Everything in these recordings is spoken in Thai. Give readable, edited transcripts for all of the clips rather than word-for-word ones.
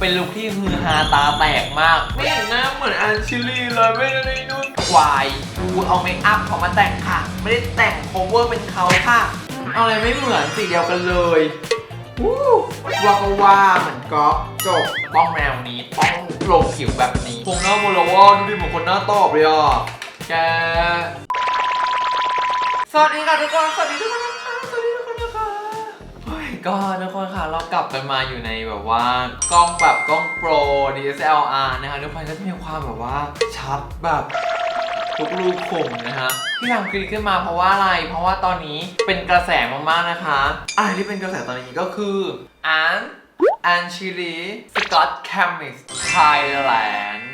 เป็นลุคที่ฮือฮาตาแตกมากไม่เห็นหน้าเหมือนอัญชิลีเลยไม่ได้นุ่นวายกูเอาเมคอัพเขามาแต่งค่ะไม่ได้แต่งโคเวอร์เป็นเขาค่ะเอาอะไรไม่เหมือนสีเดียวกันเลยว่าก็ว่าเหมือนก๊อฟจบต้องแนวนี้ต้องลงผิวแบบนี้คงหน้าโมโลว่าดูดิเหมือนคนหน้าตอบเลยอ่ะแกสวัสดีค่ะทุกคนสวัสดีทุกคนนะคะสวัสดีทุกคนนะคะก็ทุกคนค่ะเรากลับกันมาอยู่ในแบบว่ากล้องแบบกล้องโปร DSLR นะคะทุกคนก็จะมีความแบบว่าชัดแบบทุกรูขุมนะฮะที่ทำคลิปขึ้นมาเพราะว่าอะไรเพราะว่าตอนนี้เป็นกระแสมากๆนะคะอะไรที่เป็นกระแสตอนนี้ก็คืออันชิลีสกอตแคมมิสไทยแลนด์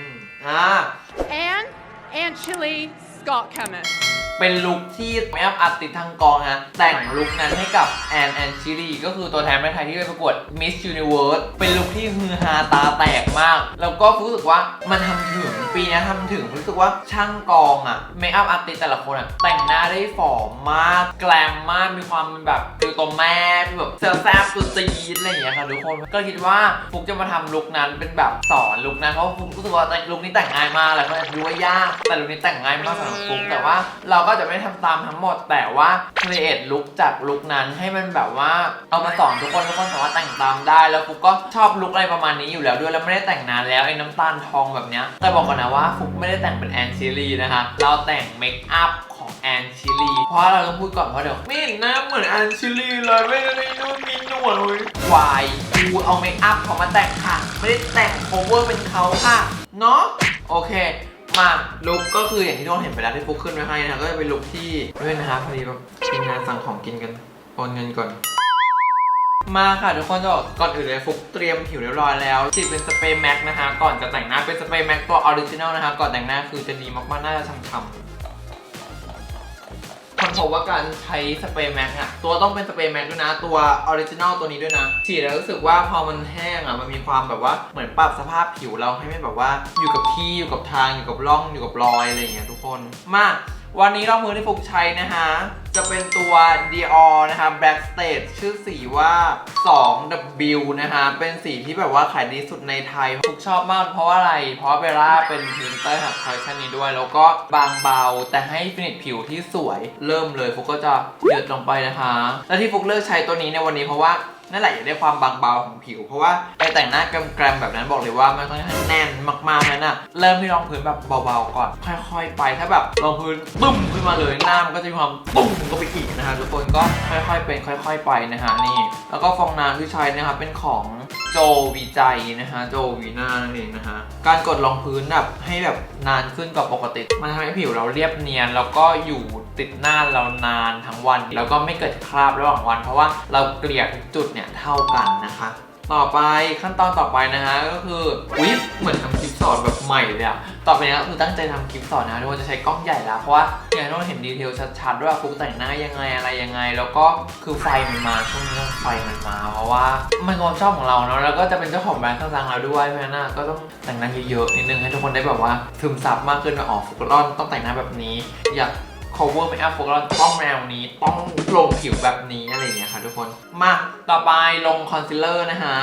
and Chile Scott Chemist เป็นลุคที่เมคอัพอาร์ติสทางกองนะแต่งลุคนั้นให้กับแอนชิลีก็คือตัวแทนประเทศไทยที่ไปประกวด Miss Universe เป็นลุคที่ฮือฮาตาแตกมากแล้วก็รู้สึกว่ามันทำถึงปีนี้ทำถึงรู้สึกว่าช่างกองอะเมคอัพอาร์ติสแต่ละคนอะแต่งหน้าได้ฝ่อมากแกลมมากมีความแบบคือตัวแม่แบบแซ่บตัวจี๊ดอะไรอย่างเงี้ยค่ะทุกคนก็คิดว่าฟุกจะมาทำลุคนั้นเป็นแบบสอนลุคนั้นเพราะฟุกรู้สึกว่าลุคนี้แต่งง่ายมากแล้วก็ดูว่ายากแต่ลุคนี้แต่งง่ายมากสำหรับฟุกแต่ว่าเราก็จะไม่ทำตามทั้งหมดแต่ว่าครีเอทลุคจากลุคนั้นให้มันแบบว่าเอามาสอนทุกคนสามารถแต่งตามได้แล้วฟุกก็ชอบลุคอะไรประมาณนี้อยู่แล้วด้วยแล้วไม่ได้แต่งนานแล้วไอ้น้ำตาลทองแบบเนี้ยแต่บอกก่อนนะว่าฟุกไม่ได้แต่งเป็นแอนชิลีนะคะเราแต่งเมคอัพของแอนชิลีเพราะเราต้องพูดก่อนเพราะเดี๋ยวไม่เห็นหน้าเหมือนแอนชิลีเลยไม่ได้นุ่นมีหนวดเลยวายกูเอาเมคอัพเขามาแต่งค่ะไม่ได้แต่งโคเวอร์เป็นเขาค่ะเนาะโอเคมาลุคก็คืออย่างที่ทุกคนเห็นไปแล้วที่ฟุกขึ้นไว้ให้นะก็จะเป็นลุคที่ด้วยนะคะพอดีแบบทีมงานสั่งของกินกันโอนเงินก่อนมาค่ะทุกคนจะก่อนอื่นเลยฟุกเตรียมผิวเรียบร้อยแล้วฉีดเป็นสเปรย์แม็กนะคะก่อนจะแต่งหน้าเป็นสเปรย์แม็กตัวออริจินัลนะคะก่อนแต่งหน้าคือจะดีมากๆน่าจะช่ำๆคนพบว่าการใช้สเปรย์แม็กอะตัวต้องเป็นสเปรย์แม็กด้วยนะตัวออริจินัลตัวนี้ด้วยนะฉีดแล้วรู้สึกว่าพอมันแห้งอะมันมีความแบบว่าเหมือนปรับสภาพผิวเราให้ไม่แบบว่าอยู่กับที่อยู่กับทางอยู่กับร่องอยู่กับรอยอะไรอย่างเงี้ยทุกคนมาวันนี้รองพื้นที่ฟุกใช้นะคะจะเป็นตัว Dior นะคะ Black Stage ชื่อสีว่า 2W นะคะเป็นสีที่แบบว่าขายดีสุดในไทยฟุกชอบมากเพราะว่าอะไรเพราะเบลล่าเป็นพรีเซนเตอร์ของคอลเลคชันนี้ด้วยแล้วก็บางเบาแต่ให้ฟินิชผิวที่สวยเริ่มเลยฟุกก็จะหยดลงไปนะคะและที่ฟุกเลือกใช้ตัวนี้ในวันนี้เพราะว่านั่นแหละอยากได้ความบางเบาของผิวเพราะว่าไปแต่งหน้าแกรมๆแบบนั้นบอกเลยว่ามันค่อนข้างแน่นมากๆนั่นน่ะเริ่มที่รองพื้นแบบเบาๆก่อนค่อยๆไปถ้าแบบรองพื้นบึ้มขึ้นมาเลยหน้ามันก็จะมีความปุ้มก็ไปอีกนะคะทุกคนก็ค่อยๆเป็นค่อยๆไปนะคะนี่แล้วก็ฟองน้ำที่ใช้นะคะเป็นของโจวีใจนะคะโจวีน่านั่นเองนะคะการกดรองพื้นแบบให้แบบนานขึ้นกว่าปกติมันทำให้ผิวเราเรียบเนียนแล้วก็อยู่ติดหน้าเรานานทั้งวันแล้วก็ไม่เกิดคราบระหว่างวันเพราะว่าเราเกลี่ยทุกจุดเนี่ยเท่ากันนะคะต่อไปขั้นตอนต่อไปนะคะก็คือเหมือนทำคลิปสอนแบบใหม่เลยอะต่อไปนี้ก็คือตั้งใจทำคลิปสอนนะทุกคนจะใช้กล้องใหญ่แล้วเพราะว่าอย่างที่เราเห็นดีเทลชัดๆว่าฟุกแต่งหน้ายังไงอะไรยังไงแล้วก็คือไฟมันมาช่วงนี้ไฟมันมาเพราะว่ามันความชอบของเราเนาะแล้วก็จะเป็นเจ้าของแบรนด์ข้างๆเราด้วยเพราะฉะนั้นก็ต้องแต่งหน้าเยอะๆนิดนึงให้ทุกคนได้แบบว่าซึมซับมากขึ้นว่าอ๋อฟุกต้องแต่งหน้าแบบนี้อยากcover makeup ฟุกต้องแนวนี้ต้องลงผิวแบบนี้อะไรอย่างเงี้ยค่ะทุกคนมาต่อไปลงคอนซีลเลอร์นะคะ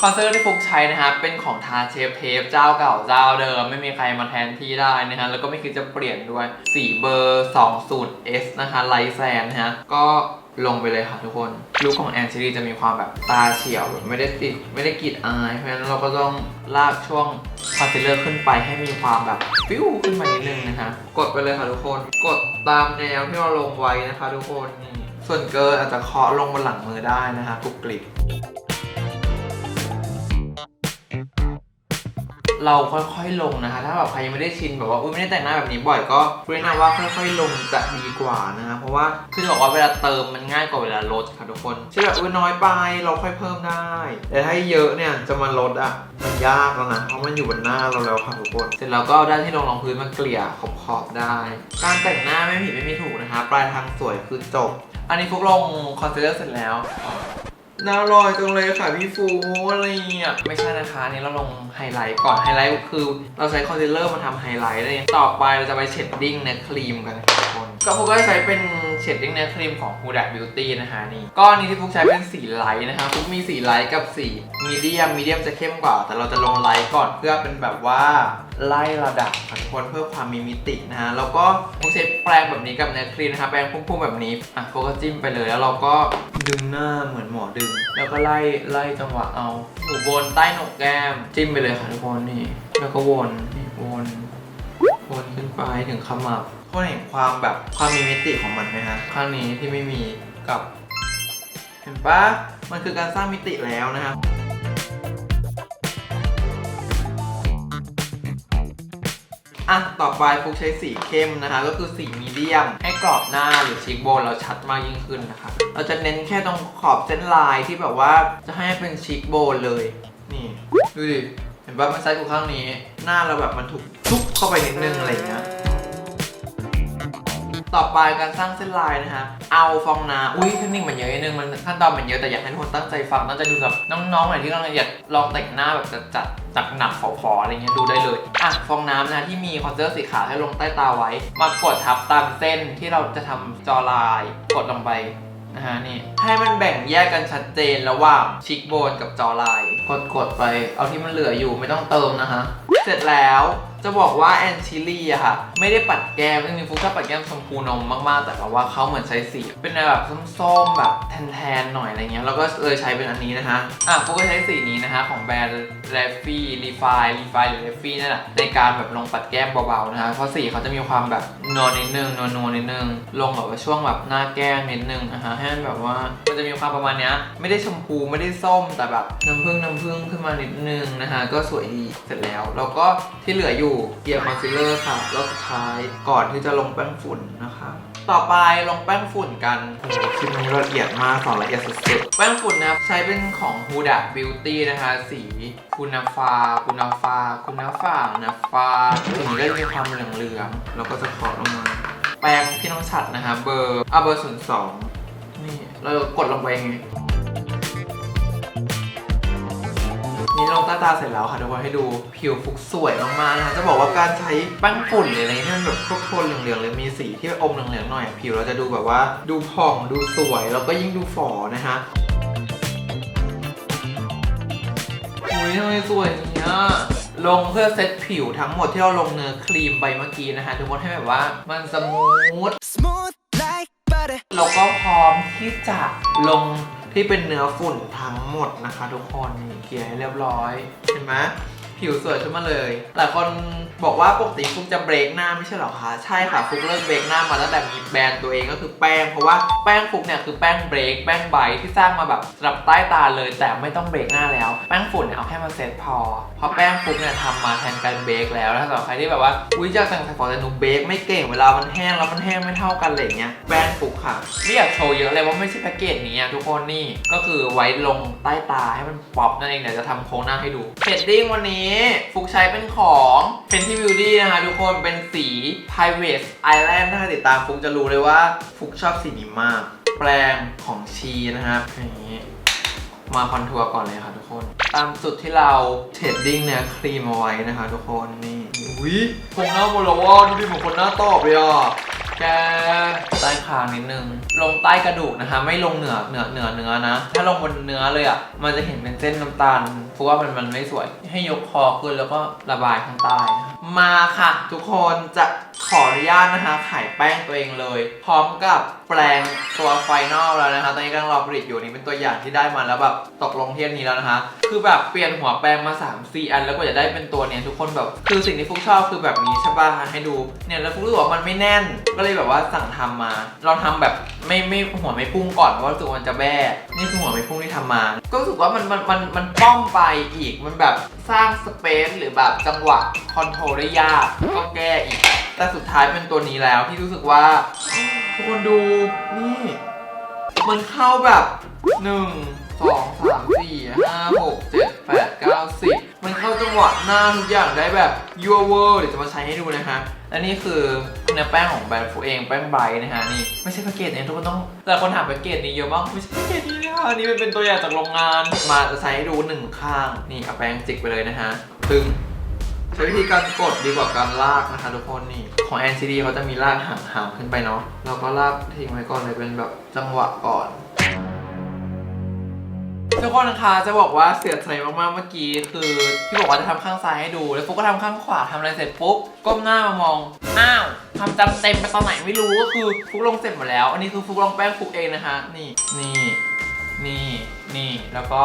คอนซีลเลอร์ที่ฟุกใช้นะคะเป็นของทาเชฟเทปเจ้าเก่าเจ้าเดิมไม่มีใครมาแทนที่ได้นะคะแล้วก็ไม่คิดจะเปลี่ยนด้วยสีเบอร์ 20S นะคะไลท์แซนนะฮะก็ลงไปเลยค่ะทุกคนลุคของแอนชิลีจะมีความแบบตาเฉียวแบบไม่ได้กรีดอายเพราะฉะนั้นเราก็ต้องลากช่วงคอนซีลเลอร์ขึ้นไปให้มีความแบบฟิวขึ้นมานิดนึงนะคะกดไปเลยค่ะทุกคนกดตามแนวที่เราลงไว้นะคะทุกคนนี่ส่วนเกินอาจจะเคาะลงบนหลังมือได้นะคะกรุบกริบเราค่อยๆลงนะคะถ้าแบบใครยังไม่ได้ชินแบบว่าไม่ได้แต่งหน้าแบบนี้บ่อยก็แนะนำว่าค่อยๆลงจะดีกว่านะคะเพราะว่าคือจะบอกว่าเวลาเติมมันง่ายกว่าเวลาลดค่ะทุกคนที่แบบน้อยไปเราค่อยเพิ่มได้แต่ถ้าเยอะเนี่ยจะมาลดอ่ะมันยากแล้วนะเพราะมันอยู่บนหน้าเราแล้วค่ะทุกคนเสร็จแล้วก็ได้ที่ลงรองพื้นมาเกลี่ยขอบๆได้การแต่งหน้าไม่ผิดไม่มีถูกนะคะปลายทางสวยคือจบอันนี้ฟุกลงคอนซีลเลอร์เสร็จแล้วน่าอร่อยจังเลยค่ะพี่ฟูอะไรเนี่ยไม่ใช่นะคะนี่เราลงไฮไลท์ก่อนไฮไลท์คือเราใช้คอนซีลเลอร์มาทำไฮไลท์เลยต่อไปเราจะไปเชดดิ้งเนื้อครีมกันทุกคน ก็ฟุกก็ใช้เป็นเชดดิ้งเนื้อครีมของ Huda Beauty นะคะนี่ก้อนนี้ที่ฟุกใช้เป็นสีไลท์นะคะฟุกมีสีไลท์กับสีมีเดียมจะเข้มกว่าแต่เราจะลงไลท์ก่อนเพื่อเป็นแบบว่าไล่ระดับค่ะทุกคนเพื่อความมีมิตินะฮะแล้วก็ฟุกใช้แปรงแบบนี้กับเนื้อครีมนะคะแปรงพุ่งๆแบบนี้อ่ะฟุกก็จิ้มไปเลยแล้วเราก็ดึงหน้าเหมือนหมอดึงแล้วก็ไล่จังหวะเอาหูบนใต้โหนกแก้มจิ้มไปเลยค่ะทุกคนนี่แล้วก็วนนี่วนขึ้นไปถึงขมับก็เห็นความแบบความมีมิติของมันไหมฮะข้างนี้ที่ไม่มีกับเห็นปะมันคือการสร้างมิติแล้วนะครับอ่ะต่อไปฟุกใช้สีเข้มนะคะก็คือสีมีเดียมให้กรอบหน้าหรือชีคโบนเราชัดมากยิ่งขึ้นนะคะเราจะเน้นแค่ตรงขอบเส้นลายที่แบบว่าจะให้เป็นชีคโบนเลยนี่ดูดิเห็นปะมันไซส์กูข้างนี้หน้าเราแบบมันถูกชุบเข้าไปนิดนึงอะไรเงี้ยต่อไปการสร้างเส้นลายนะฮะเอาฟองน้ำอุ้ยเทคนิคมันเยอะนิดนึงมันขั้นตอนมันเยอะแต่อยากให้ทุกคนตั้งใจฟังตั้งใจดูแบบน้องๆหน่อยที่กำลังอยากลองแต่งหน้าแบบจัดหนักฝอๆอะไรเงี้ยดูได้เลยอ่ะฟองน้ำนะที่มีคอนซีลเลอร์สีขาวให้ลงใต้ตาไว้มากดทับตามเส้นที่เราจะทำจอลายกดลงไปนะฮะนี่ให้มันแบ่งแยกกันชัดเจนระหว่างชิคโบนกับจอลายกดไปเอาที่มันเหลืออยู่ไม่ต้องเติมนะฮะเสร็จแล้วจะบอกว่าแอนชิลี่อะค่ะไม่ได้ปัดแก้มจริงๆฟุกชอบปัดแก้มชมพูนมมากๆแต่ว่าเขาเหมือนใช้สีเป็นแบบส้มๆแบบแทนๆหน่อยอะไรเงี้ยแล้วก็เลยใช้เป็นอันนี้นะฮะฟุกก็ใช้สีนี้นะคะของแบรนด์ Raffi Refine หรือ Raffi นั่นแหละในการแบบลงปัดแก้มเบาๆนะคะเพราะสีเขาจะมีความแบบนวลนิดนึงนัวนิดนึงลงแบบว่าช่วงแบบหน้าแก้มนิดนึงนะคะให้มันแบบว่ามันจะมีความประมาณเนี้ยไม่ได้ชมพูไม่ได้ส้มแต่แบบน้ำผึ้งขึ้นมานิดนึงนะคะก็สวยดีเสร็จแล้วก็ที่เหลืออยู่เกียร์คอนซีลเลอร์ค่ะแล้วสุดท้ายก่อนที่จะลงแป้งฝุ่นนะคะต่อไปลงแป้งฝุ่นกันโอ้โหคลิปนี้ละเอียดมากสอนละเอียดสุดๆแป้งฝุ่นนะใช้เป็นของ Huda Beauty นะคะสีคุณฟ้าสีนี้ก็จะมีความเหลืองๆแล้วก็จะขอลงมาแป้งพี่น้องฉัดนะคะเบอร์02นี่เรากดลงไปไงนี่ลงตาเสร็จแล้วค่ะทุกคนให้ดูผิวฟุกสวยมากๆนะคะจะบอกว่าการใช้แป้งฝุ่นหรืออะไรที่มันแบบโทนเหลืองๆเลยมีสีที่อมเหลืองๆหน่อยผิวเราจะดูแบบว่าดูผ่องดูสวยแล้วก็ยิ่งดูฝ่อนะคะอุ้ยทำไมสวยอย่างเงี้ยลงเพื่อเซตผิวทั้งหมดที่เราลงเนื้อครีมไปเมื่อกี้นะคะทุกคนให้แบบว่ามันสมูทแล้วก็พร้อมที่จะลงที่เป็นเนื้อฝุ่นทั้งหมดนะคะทุกคนนี่เกลี่ยให้เรียบร้อยเห็นไหมผิวสวยขึ้นมาเลยหลายคนบอกว่าปกติฟุกจะเบรกหน้าไม่ใช่หรอคะใช่ค่ะฟุกเลิกเบรกหน้ามาตั้งแต่มีแบรนด์ตัวเองก็คือแป้งเพราะว่าแป้งฟุกเนี่ยคือแป้งเบรกแป้งไบท์ที่สร้างมาแบบสำหรับใต้ตาเลยแต่ไม่ต้องเบรกหน้าแล้วแป้งฝุ่นเนี่ยเอาแค่มาเซตพอเพราะแป้งฟุกเนี่ยทำมาแทนการเบรกแล้วถ้าสำหรับใครที่แบบว่าอุ้ยจะแต่งสายฝอแต่หนูเบรกไม่เก่งเวลามันแห้งแล้วมันแห้งไม่เท่ากันอะไรเงี้ยแป้งฟุกค่ะไม่อยากโชว์เยอะเลยว่าไม่ใช่แพ็กเกจนี้ทุกคนนี่ก็คือไว้ลงใต้ตาให้มันป๊อปนั่นเองเดี๋ยวจะทำโค้งหน้าให้ดูเชดดิ้งวันนี้ฟุกใช้เป็นของFenty Beauty นะคะทุกคนเป็นสี Private Island ถ้าติดตามฟุกจะรู้เลยว่าฟุกชอบสีนี้มากแปรงของชีนะครับอย่างนี้มาคอนทัวร์ก่อนเลยค่ะทุกคนตามจุดที่เราเชดดิ้งเนี่ยครีมเอาไว้นะคะทุกคนนี่อุ้ยโครงหน้าโบลาวาดูดิเหมือนคนหน้าตอบเลยอ่ะแกใต้คางนิดนึงลงใต้กระดูกนะคะไม่ลงเหนือนะถ้าลงบนเนื้อเลยอ่ะมันจะเห็นเป็นเส้นน้ำตาลเพราะว่ามันไม่สวยให้ยกคอขึ้นแล้วก็ระบายข้างใต้มาค่ะทุกคนจะขออนุญาตนะคะขายแป้งตัวเองเลยพร้อมกับแปรงตัวไฟนอลแล้วนะคะตอนนี้กำลังรอผลิตอยู่นี่เป็นตัวอย่างที่ได้มาแล้วแบบตกลงที่อันนี้แล้วนะคะคือแบบเปลี่ยนหัวแปรงมา 3-4 อันแล้วก็จะได้เป็นตัวเนี้ยทุกคนแบบคือสิ่งที่ฟุกชอบคือแบบนี้ใช่ป่ะให้ดูเนี่ยแล้วฟุกรู้สึกว่ามันไม่แน่นก็เลยแบบว่าสั่งทำมาเราทำแบบไม่หัวไม่พุ่งก่อนเพราะรู้สึกว่ามันจะแบ้นี่คือหัวไม่พุ่งที่ทำมาก็รู้สึกว่ามันป้อมไปอีกมันแบบสร้างสเปซหรือแบบจังหวะคอนโทรลได้ยากก็แก้อีกแต่สุดท้ายเป็นตัวนี้แล้วที่รู้สึกว่าทุกคนดูนี่มันเข้าแบบ1 2 3 4 5 6 7 8 9 10มันเข้าจังหวะหน้าทุกอย่างได้แบบ Your World เดี๋ยวจะมาใช้ให้ดูนะคะและนี่คือเนื้อแป้งของแบรนด์ฟูเองแป้งไบท์นะฮะนี่ไม่ใช่แพ็กเกจนี้ทุกคนต้องแต่คนถามแพ็กเกจนี้เยอะมากไม่ใช่แพ็กเกจนี้นะคะนี่เป็นตัวอย่างจากโรงงานมาจะใช้ให้ดู1ข้างนี่เอาแป้งจิกไปเลยนะฮะ ใช้วิธีการกดดีกว่าการลากนะคะทุกคนนี่ของ NCT เขาจะมีลากห่างๆขึ้นไปเนาะเราก็ลากทิ้งไว้ก่อนเลยเป็นแบบจังหวะก่อนทุกคนนะคะจะบอกว่าเสียใจมากๆเมื่อกี้คือที่บอกว่าจะทำข้างซ้ายให้ดูแล้วฟุกก็ทำข้างขวาทำอะไรเสร็จปุ๊บก้มหน้ามามองอ้าวทำจำเต็มไปตอนไหนไม่รู้ก็คือฟุกลงเสร็จหมดแล้วอันนี้คือฟุกลงแป้งฟุกเองนะคะนี่แล้วก็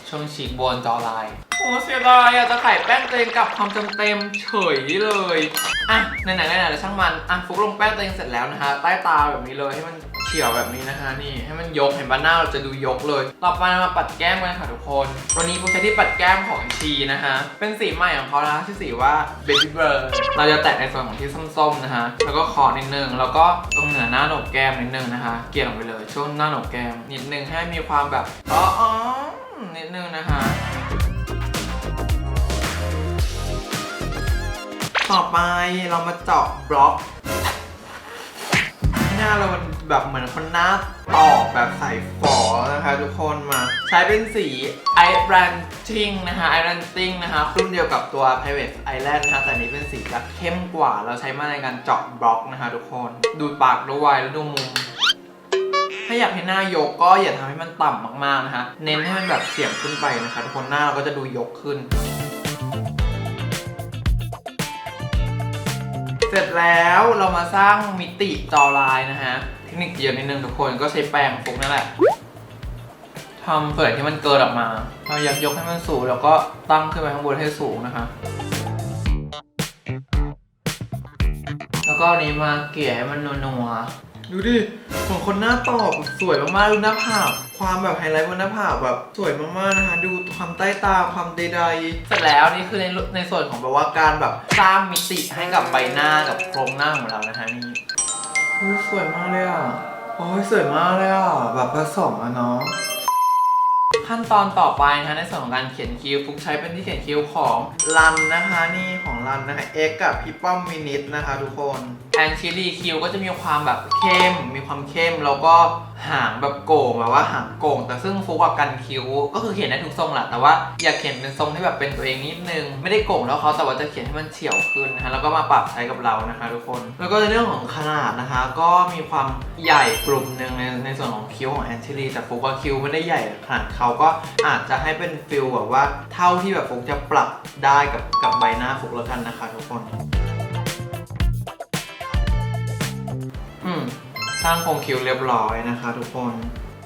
ช่วงฉีกบนจอลายโอ้เสียดายอะจะไข่แป้งตัวเองกับความจำเต็มเฉยเลยอ่ะไหนแล้วช่างมันอ่ะฟุกลงแป้งตัวเองเสร็จแล้วนะคะใต้ตาแบบนี้เลยให้มันเฉียวแบบนี้นะคะนี่ให้มันยกเห็นป่ะหน้าเราจะดูยกเลยต่อไปมาปัดแก้มกันค่ะทุกคนวันนี้ฟุกใช้ที่ปัดแก้มของชีนะคะเป็นสีใหม่ของเขานะคะชื่อสีว่า Baby Blur เราจะแตะในส่วนของที่ส้มๆนะคะแล้วก็คอนิดนึงแล้วก็ตรงเหนือหน้าโหนกแก้มนิดนึงนะคะเกลี่ยลงไปเลยช่วงหน้าโหนกแก้มนิดนึงให้มีความแบบนิดนึงนะคะต่อไปเรามาเจาะบล็อกหน้าเรามันแบบเหมือนคนหน้าตอกแบบใส่ฝอนะคะทุกคนมาใช้เป็นสี Eye Branding นะคะ Eye Branding นะคะรุ่นเดียวกับตัว Private Island นะคะแต่นี้เป็นสีจะเข้มกว่าเราใช้มาในการเจาะบล็อกนะคะทุกคนดูปากด้วยแล้วดูมุมถ้าอยากให้หน้ายกก็อย่าทำให้มันต่ำมากๆนะคะเน้นให้มันแบบเฉียงขึ้นไปนะคะทุกคนหน้าเราก็จะดูยกขึ้นเสร็จแล้วเรามาสร้างมิติจอลายนะฮะเทคนิคเยอะนิดนึงทุกคนก็ใช้แปรงฟุกนั่นแหละทำส่วนที่มันเกินออกมาเราอยากยกให้มันสูงแล้วก็ตั้งขึ้นไปข้างบนให้สูงนะคะแล้วก็อันนี้มาเกลี่ยให้มันนัวๆดูดิของคนหน้าตอบสวยมากๆดูหน้าผากความแบบไฮไลท์บนหน้าผากแบบสวยมากๆนะคะดูความใต้ตาความใดๆเสร็จแล้วนี่คือในส่วนของแบบว่าการแบบสร้างมิติให้กับใบหน้ากับโครงหน้าของเรานะคะนี่สวยมากเลยอ่ะโอ้ยสวยมากเลยอ่ะแบบผสมอ่ะเนาะขั้นตอนต่อไปนะคะในส่วนของการเขียนคิ้วฟุกใช้เป็นที่เขียนคิ้วของรันนะคะนี่ของรันนะคะ X กับพี่ป้อมมินิทนะคะทุกคนแอนชิลีคิ้วก็จะมีความแบบเข้มมีความเข้มแล้วก็หางแบบโก่งแบบว่าหางโก่งแต่ซึ่งฟุกกับกันคิ้วก็คือเขียนได้ทุกทรงแหละแต่ว่าอยากเขียนเป็นทรงที่แบบเป็นตัวเองนิดนึงไม่ได้โก่งแล้วเขาแต่ว่าจะเขียนให้มันเฉียวขึ้นนะคะแล้วก็มาปรับใช้กับเรานะคะทุกคนแล้วก็ในเรื่องของขนาดนะคะก็มีความใหญ่กลุ่มหนึ่งในส่วนของคิ้วของแอนชิลีแต่ฟุกว่าคิ้วไม่ได้ใหญ่ขนาดเขาก็อาจจะให้เป็นฟิลแบบว่าเท่าที่แบบฟุกจะปรับได้กับใบหน้าฟุกแล้วกันนะคะทุกคนสร้างโครงคิ้วเรียบร้อยนะคะทุกคน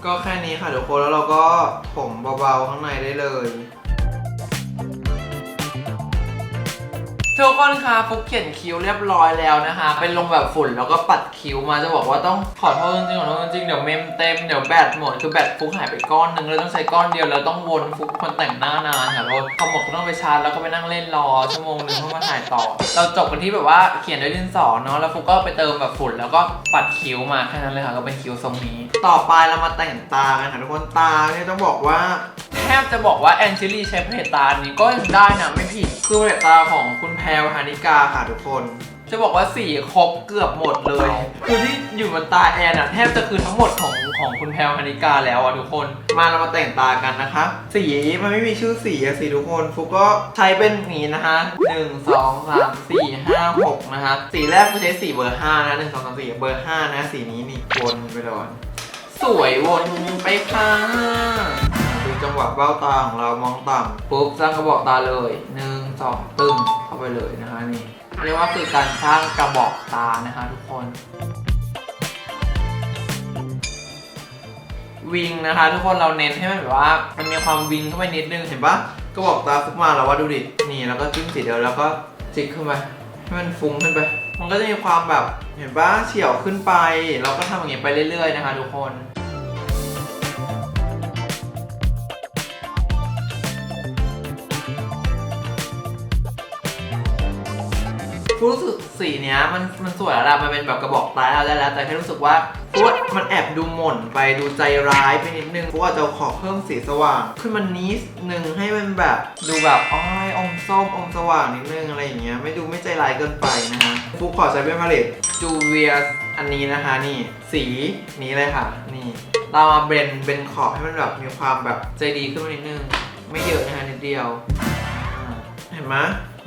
ก็แค่นี้ค่ะทุกคนแล้วเราก็ถมเบาๆข้างในได้เลยทุกคนคะฟุกเขียนคิ้วเรียบร้อยแล้วนะคะเป็นลงแบบฝุ่นแล้วก็ปัดคิ้วมาจะบอกว่าต้องขอโทษจริงๆขอโทษจริงๆเดี๋ยวเมมเต็มเดี๋ยวแบตหมดคือแบตฟุกหายไปก้อนนึงเลยต้องใช้ก้อนเดียวแล้วต้องวนฟุกคนแต่งหน้านานค่ะแล้วพอหมดก็ต้องไปชาร์จแล้วก็ไปนั่งเล่นรอชั่วโมงนึงเพื่อมาถ่ายต่อเราจบกันที่แบบว่าเขียนด้วยดินสอเนาะแล้วฟุกก็ไปเติมแบบฝุ่นแล้วก็ปัดคิ้วมาแค่นั้นเลยค่ะก็เป็นคิ้วทรงนี้ต่อไปเรามาแต่งตากันค่ะทุกคนตาเนี่ยต้องบอกว่าแทบจะบอกว่าแอนชิลีใช้พาเลตตานี้ก็ยังได้นะไม่ผิดคือพาเลตตาของคุณแพรวพานิกาค่ะทุกคนจะบอกว่าสีครบเกือบหมดเลยคือที่อยู่บนตาแอนอะแทบจะคือทั้งหมดของคุณแพรวพานิกาแล้วอะทุกคนมาเรามาแต่งตากันนะคะสีมันไม่มีชื่อสีอะสิทุกคนฟุกก็ใช้เป็นนี้นะคะ1 2 3 4 5 6นะคะสีแรกฟุกใช้สีเบอร์5นะ1 2 3 4เบอร์5นะสีนี้นี่วนไปเลยสวยวนไปค่ะดูจังหวะเบ้าตาของเรามองต่ำปุ๊บสร้างกระบอกตาเลย1 2ตึงเข้าไปเลยนะคะนี่เรียกว่าคือการสร้างกระบอกตานะคะทุกคนวิงนะคะทุกคนเราเน้นให้มันแบบว่ามันมีความวิงเข้าไปนิดนึงเห็นปะกระบอกตาฟุกมาแล้วว่าดูดินี่แล้วก็จิ้มสีเดียวแล้วก็จิกขึ้นไปให้มันฟุ้งขึ้นไปมันก็จะมีความแบบเห็นปะเฉียวขึ้นไปเราก็ทำอย่างนี้ไปเรื่อยๆนะคะทุกคนรู้สึกสีเนี้ยมันสวยแล้วมันเป็นแบบกระบอกตาแล้วได้แล้วแต่แค่รู้สึกว่ามันแอบดูหม่นไปดูใจร้ายไปนิดนึงฟุกอาจจะขอเพิ่มสีสว่างขึ้นมานิดนึงให้มันแบบดูแบบอ้อยอมส้มอมสว่างนิดนึงอะไรอย่างเงี้ยไม่ใจร้ายเกินไปนะฮะฟุกขอใช้เป็นพาเลตจูเวียอันนี้นะคะนี่สีนี้เลยค่ะนี่เรามาเบรนเป็นขอบให้มันแบบมีความแบบใจดีขึ้นมานิดนึงไม่เยอะนะคะนิดเดียวเห็นไหม ไหม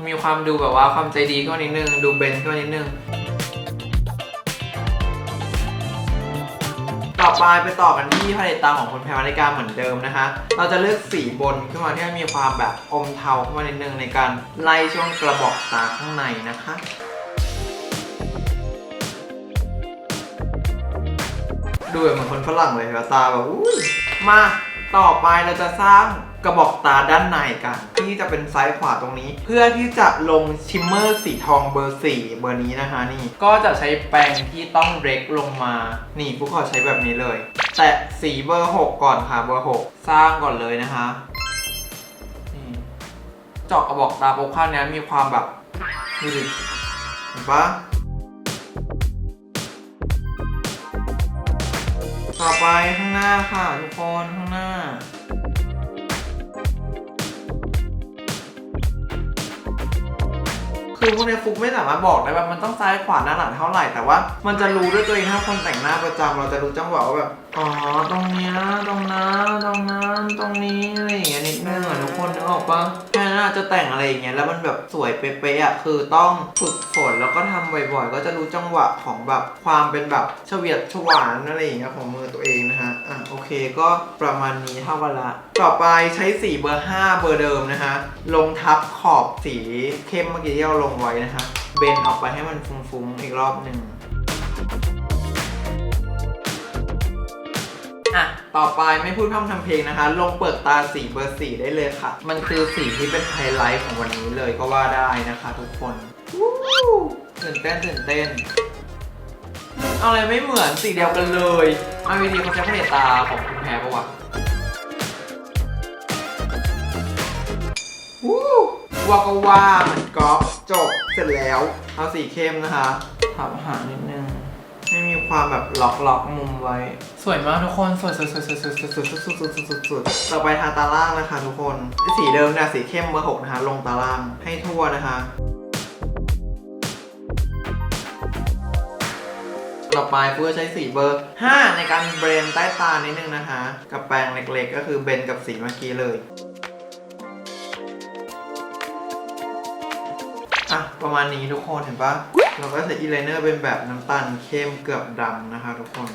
มีความดูแบบว่าความใจดีขึ้นนิดนึงดูเบนขึ้นนิดนึงต่อไปต่อกันที่พาเลตตาของคุณแพรวาริกาเหมือนเดิมนะคะเราจะเลือกสีบนขึ้นมาที่มีความแบบอมเทาขึ้นมานิดนึงในการไล่ช่วงกระบอกตาข้างในนะคะดูแบบเหมือนคนฝรั่งเลยตาแบบอุ้ยมาต่อไปเราจะสร้างกระบอกตาด้านในกันที่จะเป็นซ้ายขวาตรงนี้เพื่อที่จะลงชิมเมอร์สีทองเบอร์4เบอร์นี้นะคะนี่ก็จะใช้แปรงที่ต้องเร็กลงมานี่พวกเขาใช้แบบนี้เลยแตะสีเบอร์6ก่อนค่ะเบอร์6สร้างก่อนเลยนะคะนี่เจาะกระบอกตาปุ๊บข้างนี้มีความแบบดูดิเห็นปะต่อไปข้างหน้าค่ะทุกคนข้างหน้าคือพวกนี้ฟุกไม่สามารถบอกได้ว่ามันต้องซ้ายขวาหน้าหลังเท่าไหร่แต่ว่ามันจะรู้ด้วยตัวเองถ้าคนแต่งหน้าประจำเราจะรู้จังหวะว่าแบบอ๋อตรงนี้ตรงนั้นตรงนั้นตรงนี้อะไรอย่างเงี้ยนิดนึงทุกคนนึกออกปะแค่นั้นจะแต่งอะไรอย่างเงี้ยแล้วมันแบบสวยเป๊ะๆอ่ะคือต้องฝึกฝนแล้วก็ทำบ่อยๆก็จะรู้จังหวะของแบบความเป็นแบบเฉวียดฉวานอะไรอย่างเงี้ยของมือตัวเองนะฮะโอเคก็ประมาณนี้เท่ากันละต่อไปใช้สีเบอร์5เบอร์เดิมนะคะลงทับขอบสีเข้มเมื่อกี้ที่เราลงไว้นะคะเบนออกไปให้มันฟุ้งๆอีกรอบหนึ่งต่อไปไม่พูดพร่ำทำเพลงนะคะลงเปิดตาสีเบอร์4ได้เลยค่ะมันคือสีที่เป็นไฮไลท์ของวันนี้เลยก็ว่าได้นะคะทุกคนตื่นเต้นเอาอะไรไม่เหมือนสีเดียวกันเลยเอาวิธีเขาใช้พาเลตตาของคุณแพรปะวะว่าก็ว่าเหมือนก๊อฟจบเสร็จแล้วเอาสีเข้มนะคะทับหางนิดนึงให้มีความแบบล็อกมุมไว้สวยมากทุกคนสวยต่อไปทาตาล่างนะคะทุกคนสีเดิมเนี่ยสีเข้มเบอร์6นะคะลงตาล่างให้ทั่วนะคะต่อไปเพื่อใช้สีเบอร์5ในการเบรนใต้ตานิดนึงนะคะกับแปรงเล็กๆก็คือเบนกับสีเมื่อกี้เลยประมาณนี้ทุกคนเห็นปะเราก็ใช้อีไลเนอร์เป็นแบบน้ำตาลเข้มเกือบดำนะคะทุกคน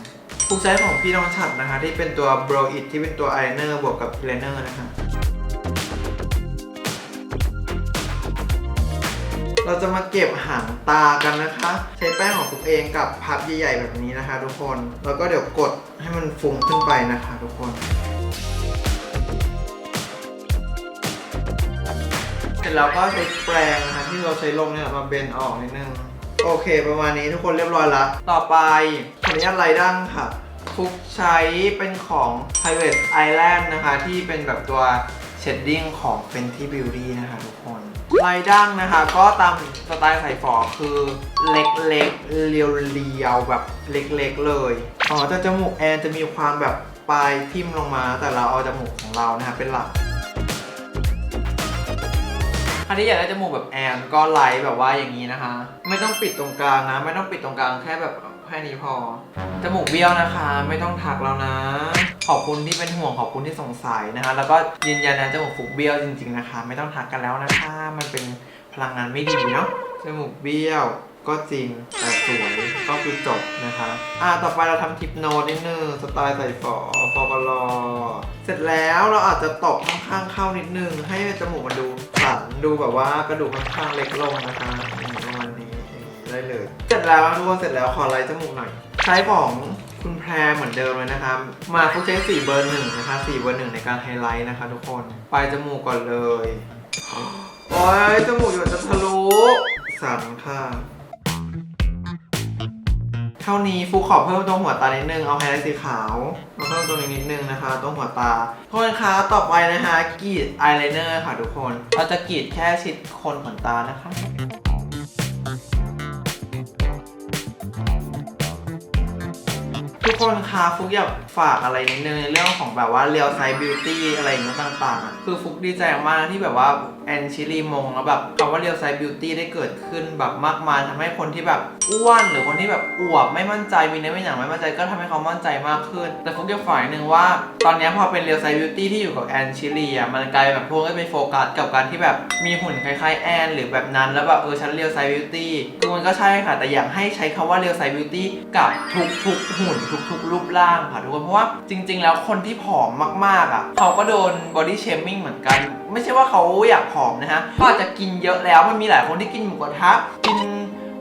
ผู้ใช้ของพี่น้องฉัดนะคะที่เป็นตัว Brow It ที่เป็นตัวไอไลเนอร์บวกกับอีไลเนอร์นะคะเราจะมาเก็บหางตากันนะคะใช้แป้งของฟุกเองกับพับใหญ่ๆแบบนี้นะคะทุกคนแล้วก็เดี๋ยวกดให้มันฟุ้งขึ้นไปนะคะทุกคนเสร็จแล้วก็ใช้แปรงนะคะที่เราใช้ลงเนี่ยมาเบนออกนิดนึงโอเคประมาณนี้ทุกคนเรียบร้อยแล้วต่อไปขออนุญาตไลดั้งค่ะฟุกใช้เป็นของ Private Island นะคะที่เป็นแบบตัวเชดดิ้งของ Fenty Beauty นะคะทุกคนไลดั้งนะคะก็ตามสไตล์ใส่ฝอคือเล็กๆเรียวๆแบบเล็กๆเลยแต่จมูกแอนจะมีความแบบปลายทิ่มลงมาแต่เราเอาจมูกของเรานะคะเป็นหลักถ้าที่อยากได้จมูกแบบแอนก็ไลท์แบบว่าอย่างนี้นะคะไม่ต้องปิดตรงกลางนะไม่ต้องปิดตรงกลางแค่แบบแค่นี้พอจมูกเบี้ยวนะคะไม่ต้องถักแล้วนะขอบคุณที่เป็นห่วงขอบคุณที่สงสัยนะคะแล้วก็ยืนยันนะจมูกฟุกเบี้ยวจริงๆนะคะไม่ต้องถักกันแล้วนะคะมันเป็นพลังงานไม่ดีเนาะจมูกเบี้ยวก็จริงแต่สวยก็คือจบนะคะต่อไปเราทำทิปโนตนิดนึงสไตล์ใส่ฝอกลอเสร็จแล้วเราอาจจะตบข้างๆเข้านิดนึงให้จมูกมันดูสันดูแบบว่ากระดูกข้างๆเล็กลงนะคะประมาณนี้ได้เลยเสร็จแล้วทุกคนเสร็จแล้วขอไล่จมูกหน่อยใช้ของคุณแพรเหมือนเดิมเลยนะคะมาฟุกใช้สีเบอร์1นะคะสีเบอร์1ในการไฮไลท์นะคะทุกคนปลายจมูกก่อนเลยโอ้ยจมูกอยู่จะทะลุสันค่ะเท่านี้ฟุกขอเพิ่มตรงหัวตานิดนึงเอาไฮไลท์สีขาวมาเพิ่มตรงนี้นิดนึงนะคะตรงหัวตาทุกคนคะต่อไปนะคะกรีดอายไลเนอร์ค่ะทุกคนเราจะกรีดแค่ชิดโคนขนตานะคะทุกคนคะฟุกอยากฝากอะไรนิดนึงในเรื่องของแบบว่าเรียวไซส์บิวตี้อะไรอย่างเงี้ยต่างๆคือฟุกดีใจมากที่แบบว่าแอ อนชิลีมงแล้วแบบคำว่าเรียวไซส์บิวตี้ได้เกิดขึ้นแบบมากมายทำให้คนที่แบบอ้วนหรือคนที่แบบอวบไม่มั่นใจมีเนื้อไม่หนังไม่มั่นใจก็ทำให้เขามั่นใจมากขึ้นแต่ฟุกจะฝ่ายหนึ่งว่าตอนนี้พอเป็นเรียวไซส์บิวตี้ที่อยู่กับแอนชิลีอ่ะมันกลายแบบพวกก็ไปโฟกัสกับการที่แบบมีหุ่นคล้ายๆแอนหรือแบบนั้นแล้วแบบฉันเรียวไซส์บิวตี้คือมันก็ใช่ค่ะแต่อยากให้ใช้คำว่าเรียวไซส์บิวตี้กับทุกหุ่นทุกรูปร่างค่ะทุกคนเพราะว่าจริงๆแล้วคนที่ผอมมากๆอ่ะเขาก็โดนบอดี้เชมมิ่งเหมือนกันไม่ใช่ว่าเขาอยากผอมนะฮะเขาอาจจะกินเยอะแล้วมันมีหลายคนที่กินหมูกระทะกิน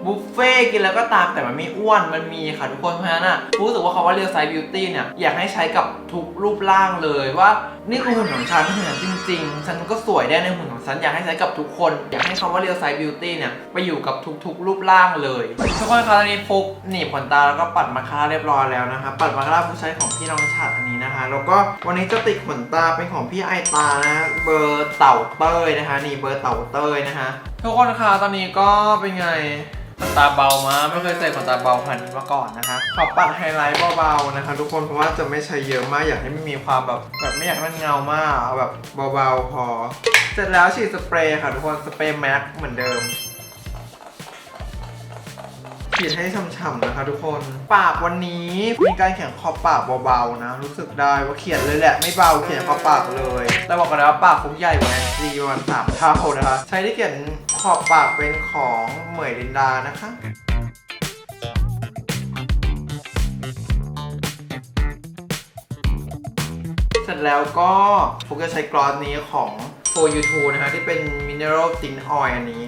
บุฟเฟ่กินแล้วก็ตามแต่มันไม่อ้วนมันมีค่ะทุกคนเพราะฉะนั้นรู้สึกว่าคำว่าเรียลไซส์บิวตี้เนี่ยอยากให้ใช้กับทุกรูปร่างเลยว่านี่คือหุ่นของฉันหุ่นจริงๆฉันก็สวยได้ในหุ่นของฉันอยากให้ใช้กับทุกคนอยากให้คำว่าเรียลไซส์บิวตี้เนี่ยไปอยู่กับทุกรูปร่างเลยทุกคนคะตอนนี้ฟุกหนีบขนตาแล้วก็ปัดมาคาร่าเรียบร้อยแล้วนะคะปัดมาคาร่าฟุกใช้ของพี่น้องฉัดอันนี้นะคะแล้วก็วันนี้จะติดขนตาเป็นของพี่ไอตานะเบอร์เต่าเต้ยนะคะนี่เบอร์เต่าเต้ยนะคะทุกคนคะตอนนี้ก็เป็นไงขนตาเบามากไม่เคยใส่ขนตาเบาขนาดนี้มาก่อนนะคะขอปัดไฮไลท์เบาๆนะคะทุกคนเพราะว่าจะไม่ใช้เยอะมากอยากให้มันมีความแบบไม่อยากให้มันเงามากเอาแบบเบาๆพอเสร็จแล้วฉีดสเปรย์ค่ะทุกคนสเปรย์แม็กเหมือนเดิมฉีดให้ฉ่ำๆนะคะทุกคนปากวันนี้มีการเขียนขอบปากเบาๆนะรู้สึกได้ว่าเขียนเลยแหละไม่เบาเขียนขอบปากเลยแต่บอกกันแล้วว่าปากฟุกใหญ่กว่าแอนซีประมาณ3 เท่านะคะใช้ที่เขียนขอบปากเป็นของเหมยลินดานะคะเสร็จแล้วก็ฟุกจะใช้กลอสนี้ของ For You Too นะคะที่เป็น Mineral Thin Oil อันนี้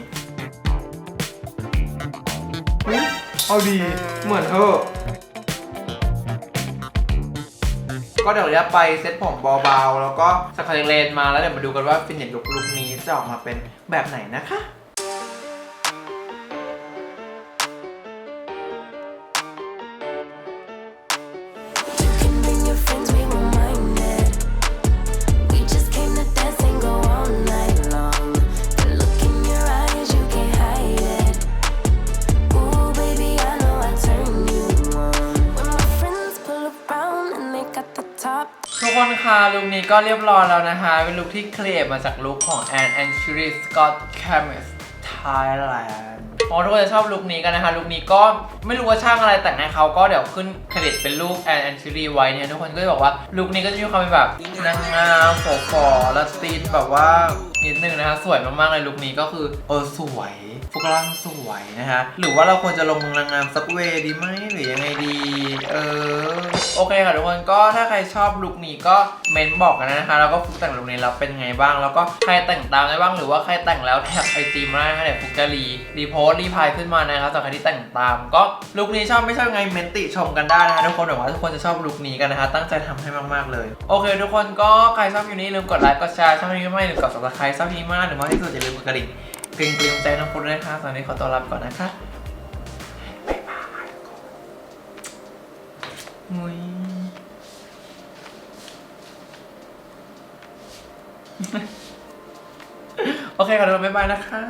เอาดีเหมือนเธอก็เดี๋ยวจะไปเซ็ตผมเบาๆแล้วก็สกายเลนมาแล้วเดี๋ยวมาดูกันว่าฟินเนสลุคนี้จะออกมาเป็นแบบไหนนะคะทุกคนคะลุคนี้ก็เรียบร้อยแล้วนะคะเป็นลุคที่เคลียร์มาจากลุคของ Anne and Shirley Scott Chemist Thailand ทุกคนจะชอบลุคนี้กันนะคะลุคนี้ก็ไม่รู้ว่าช่างอะไรแต่งให้เขาก็เดี๋ยวขึ้นเครดิตเป็นรูป Anne and Shirley ไว้เนี่ยทุกคนก็จะบอกว่าลุคนี้ก็จะมีความเป็นแบบนางงามฝอๆและตีนแบบว่านิดนึงนะคะสวยมากๆเลยลุคนี้ก็คือสวยฟุกร่างสวยนะคะหรือว่าเราควรจะลงมือนางงามสักเวดีไหมหรือยังไงดีโอเคค่ะทุกคนก็ถ้าใครชอบลุคนี้ก็เมนบอกกันนะคะแล้วก็ฟุกแต่งลุคนี้แล้วเป็นไงบ้างแล้วก็ใครแต่งตามได้บ้างหรือว่าใครแต่งแล้วแท็กไอจีมาได้นะคะเดี๋ยวฟุกจะรีโพสต์รีพายขึ้นมานะคะสำหรับใครที่แต่งตามก็ลุคนี้ชอบไม่ชอบยังไงเมนติชมกันได้นะคะทุกคนหวังว่าทุกคนจะชอบลุคนี้กันนะคะตั้งใจทำให้มากๆเลยโอเคทุกคนก็ใครชอบคลิปนี้ลืมกดไลค์กดแชร์ชอบคลิปนี้ไม่ลืมกด subscribe ชอบคลิปนี้มากหรือมากที่สุดอย่าลืมกดกระดิ่งกริ๊งใจน้องคนด้วยนะคะตอนนี้ขอตัวรับก่อนนะคะบ๊ายบายมุ้ยโอเคค่ะทุกคนบ๊ายบายนะคะ